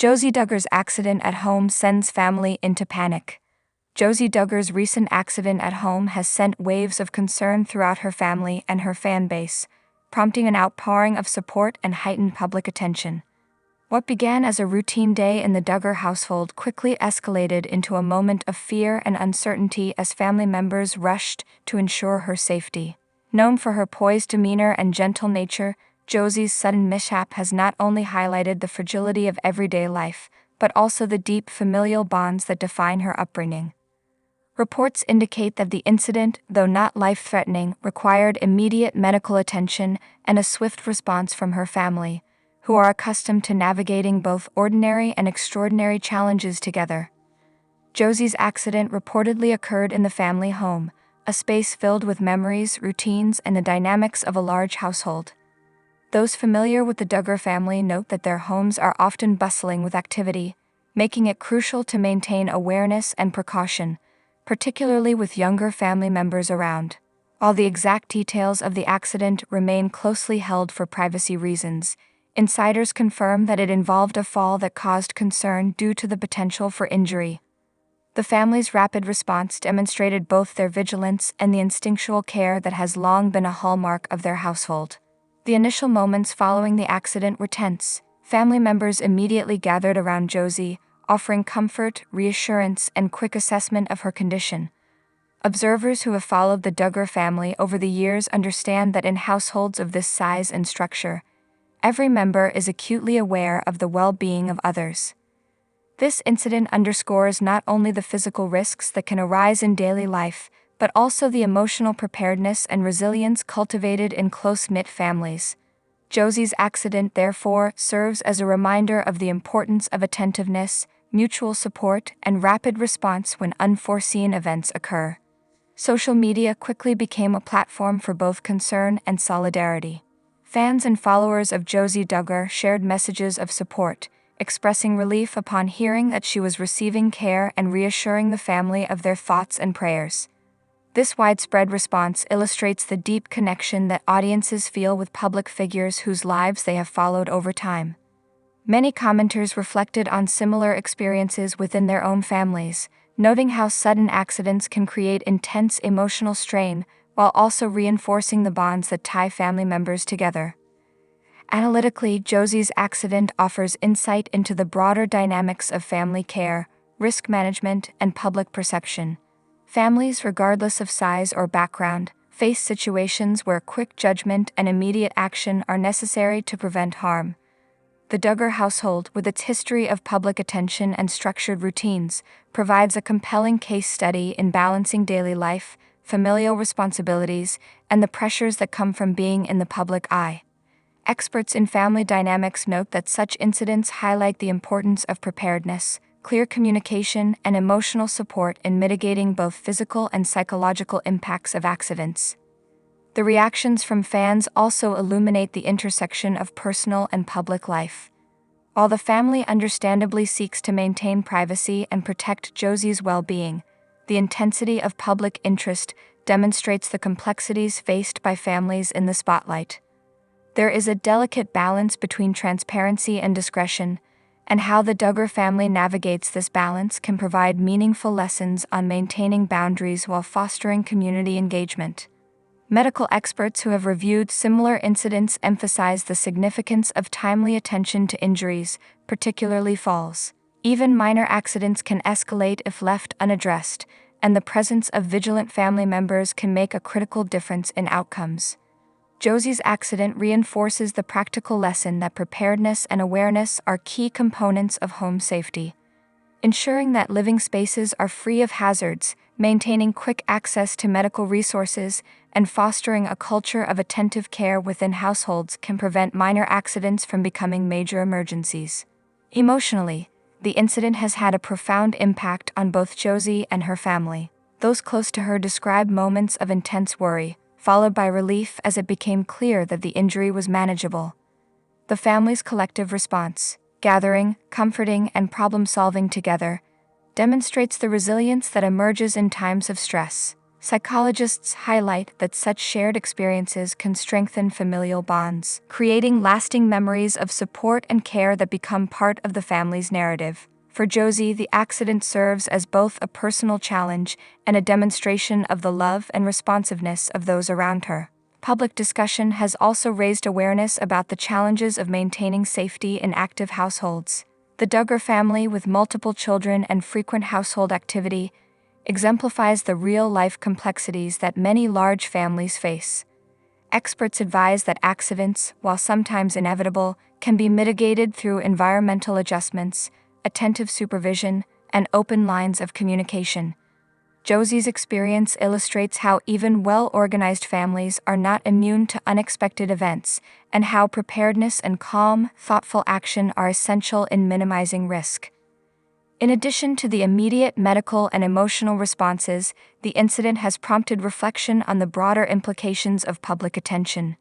Josie Duggar's accident at home sends family into panic. Josie Duggar's recent accident at home has sent waves of concern throughout her family and her fan base, prompting an outpouring of support and heightened public attention. What began as a routine day in the Duggar household quickly escalated into a moment of fear and uncertainty as family members rushed to ensure her safety. Known for her poised demeanor and gentle nature, Josie's sudden mishap has not only highlighted the fragility of everyday life, but also the deep familial bonds that define her upbringing. Reports indicate that the incident, though not life-threatening, required immediate medical attention and a swift response from her family, who are accustomed to navigating both ordinary and extraordinary challenges together. Josie's accident reportedly occurred in the family home, a space filled with memories, routines, and the dynamics of a large household. Those familiar with the Duggar family note that their homes are often bustling with activity, making it crucial to maintain awareness and precaution, particularly with younger family members around. While the exact details of the accident remain closely held for privacy reasons, insiders confirm that it involved a fall that caused concern due to the potential for injury. The family's rapid response demonstrated both their vigilance and the instinctual care that has long been a hallmark of their household. The initial moments following the accident were tense. Family members immediately gathered around Josie, offering comfort, reassurance, and quick assessment of her condition. Observers who have followed the Duggar family over the years understand that in households of this size and structure, every member is acutely aware of the well-being of others. This incident underscores not only the physical risks that can arise in daily life, but also the emotional preparedness and resilience cultivated in close-knit families. Josie's accident, therefore, serves as a reminder of the importance of attentiveness, mutual support, and rapid response when unforeseen events occur. Social media quickly became a platform for both concern and solidarity. Fans and followers of Josie Duggar shared messages of support, expressing relief upon hearing that she was receiving care and reassuring the family of their thoughts and prayers. This widespread response illustrates the deep connection that audiences feel with public figures whose lives they have followed over time. Many commenters reflected on similar experiences within their own families, noting how sudden accidents can create intense emotional strain while also reinforcing the bonds that tie family members together. Analytically, Josie's accident offers insight into the broader dynamics of family care, risk management, and public perception. Families, regardless of size or background, face situations where quick judgment and immediate action are necessary to prevent harm. The Duggar household, with its history of public attention and structured routines, provides a compelling case study in balancing daily life, familial responsibilities, and the pressures that come from being in the public eye. Experts in family dynamics note that such incidents highlight the importance of preparedness, clear communication, and emotional support in mitigating both physical and psychological impacts of accidents. The reactions from fans also illuminate the intersection of personal and public life. While the family understandably seeks to maintain privacy and protect Josie's well-being, the intensity of public interest demonstrates the complexities faced by families in the spotlight. There is a delicate balance between transparency and discretion, and how the Duggar family navigates this balance can provide meaningful lessons on maintaining boundaries while fostering community engagement. Medical experts who have reviewed similar incidents emphasize the significance of timely attention to injuries, particularly falls. Even minor accidents can escalate if left unaddressed, and the presence of vigilant family members can make a critical difference in outcomes. Josie's accident reinforces the practical lesson that preparedness and awareness are key components of home safety. Ensuring that living spaces are free of hazards, maintaining quick access to medical resources, and fostering a culture of attentive care within households can prevent minor accidents from becoming major emergencies. Emotionally, the incident has had a profound impact on both Josie and her family. Those close to her describe moments of intense worry, followed by relief as it became clear that the injury was manageable. The family's collective response, gathering, comforting, and problem-solving together, demonstrates the resilience that emerges in times of stress. Psychologists highlight that such shared experiences can strengthen familial bonds, creating lasting memories of support and care that become part of the family's narrative. For Josie, the accident serves as both a personal challenge and a demonstration of the love and responsiveness of those around her. Public discussion has also raised awareness about the challenges of maintaining safety in active households. The Duggar family, with multiple children and frequent household activity, exemplifies the real-life complexities that many large families face. Experts advise that accidents, while sometimes inevitable, can be mitigated through environmental adjustments, attentive supervision, and open lines of communication. Josie's experience illustrates how even well-organized families are not immune to unexpected events, and how preparedness and calm, thoughtful action are essential in minimizing risk. In addition to the immediate medical and emotional responses, the incident has prompted reflection on the broader implications of public attention.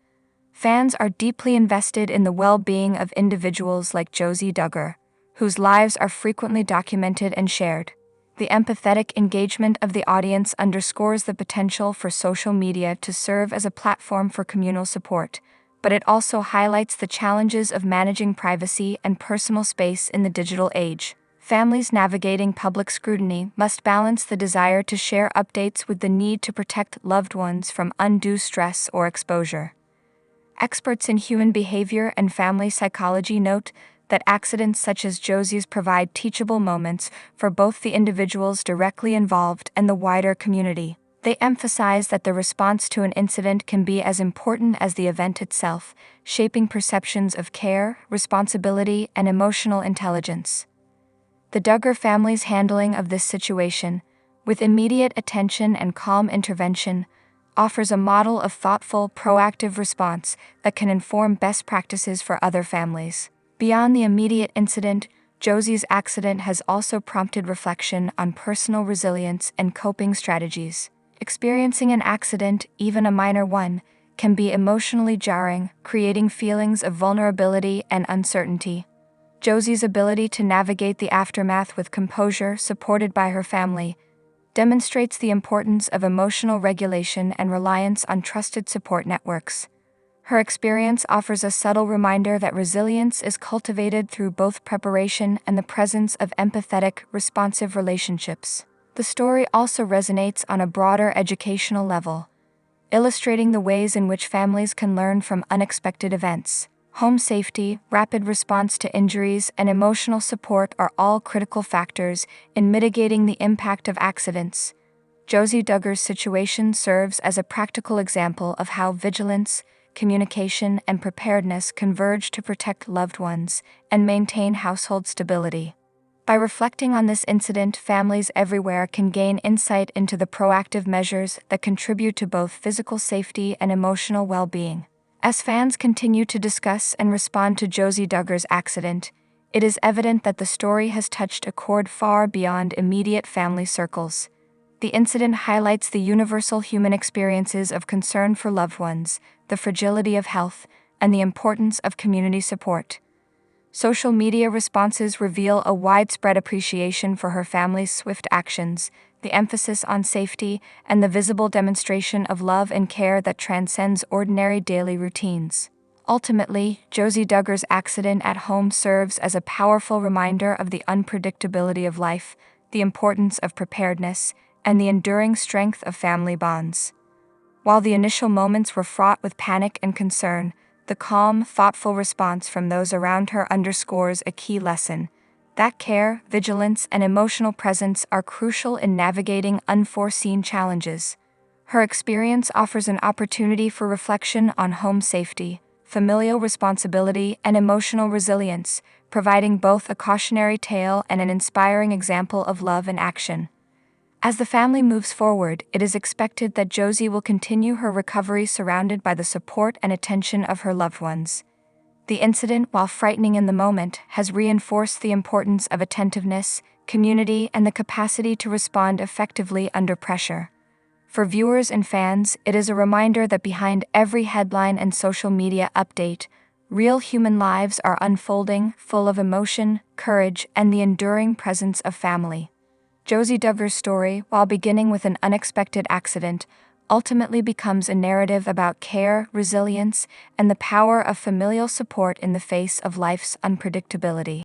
Fans are deeply invested in the well-being of individuals like Josie Duggar, whose lives are frequently documented and shared. The empathetic engagement of the audience underscores the potential for social media to serve as a platform for communal support, but it also highlights the challenges of managing privacy and personal space in the digital age. Families navigating public scrutiny must balance the desire to share updates with the need to protect loved ones from undue stress or exposure. Experts in human behavior and family psychology note that accidents such as Josie's provide teachable moments for both the individuals directly involved and the wider community. They emphasize that the response to an incident can be as important as the event itself, shaping perceptions of care, responsibility, and emotional intelligence. The Duggar family's handling of this situation, with immediate attention and calm intervention, offers a model of thoughtful, proactive response that can inform best practices for other families. Beyond the immediate incident, Josie's accident has also prompted reflection on personal resilience and coping strategies. Experiencing an accident, even a minor one, can be emotionally jarring, creating feelings of vulnerability and uncertainty. Josie's ability to navigate the aftermath with composure, supported by her family, demonstrates the importance of emotional regulation and reliance on trusted support networks. Her experience offers a subtle reminder that resilience is cultivated through both preparation and the presence of empathetic, responsive relationships. The story also resonates on a broader educational level, illustrating the ways in which families can learn from unexpected events. Home safety, rapid response to injuries, and emotional support are all critical factors in mitigating the impact of accidents. Josie Duggar's situation serves as a practical example of how vigilance, communication, and preparedness converge to protect loved ones and maintain household stability. By reflecting on this incident, families everywhere can gain insight into the proactive measures that contribute to both physical safety and emotional well-being. As fans continue to discuss and respond to Josie Duggar's accident, it is evident that the story has touched a chord far beyond immediate family circles. The incident highlights the universal human experiences of concern for loved ones, the fragility of health, and the importance of community support. Social media responses reveal a widespread appreciation for her family's swift actions, the emphasis on safety, and the visible demonstration of love and care that transcends ordinary daily routines. Ultimately, Josie Duggar's accident at home serves as a powerful reminder of the unpredictability of life, the importance of preparedness, and the enduring strength of family bonds. While the initial moments were fraught with panic and concern, the calm, thoughtful response from those around her underscores a key lesson: that care, vigilance, and emotional presence are crucial in navigating unforeseen challenges. Her experience offers an opportunity for reflection on home safety, familial responsibility, and emotional resilience, providing both a cautionary tale and an inspiring example of love in action. As the family moves forward, it is expected that Josie will continue her recovery surrounded by the support and attention of her loved ones. The incident, while frightening in the moment, has reinforced the importance of attentiveness, community, and the capacity to respond effectively under pressure. For viewers and fans, it is a reminder that behind every headline and social media update, real human lives are unfolding, full of emotion, courage, and the enduring presence of family. Josie Duggar's story, while beginning with an unexpected accident, ultimately becomes a narrative about care, resilience, and the power of familial support in the face of life's unpredictability.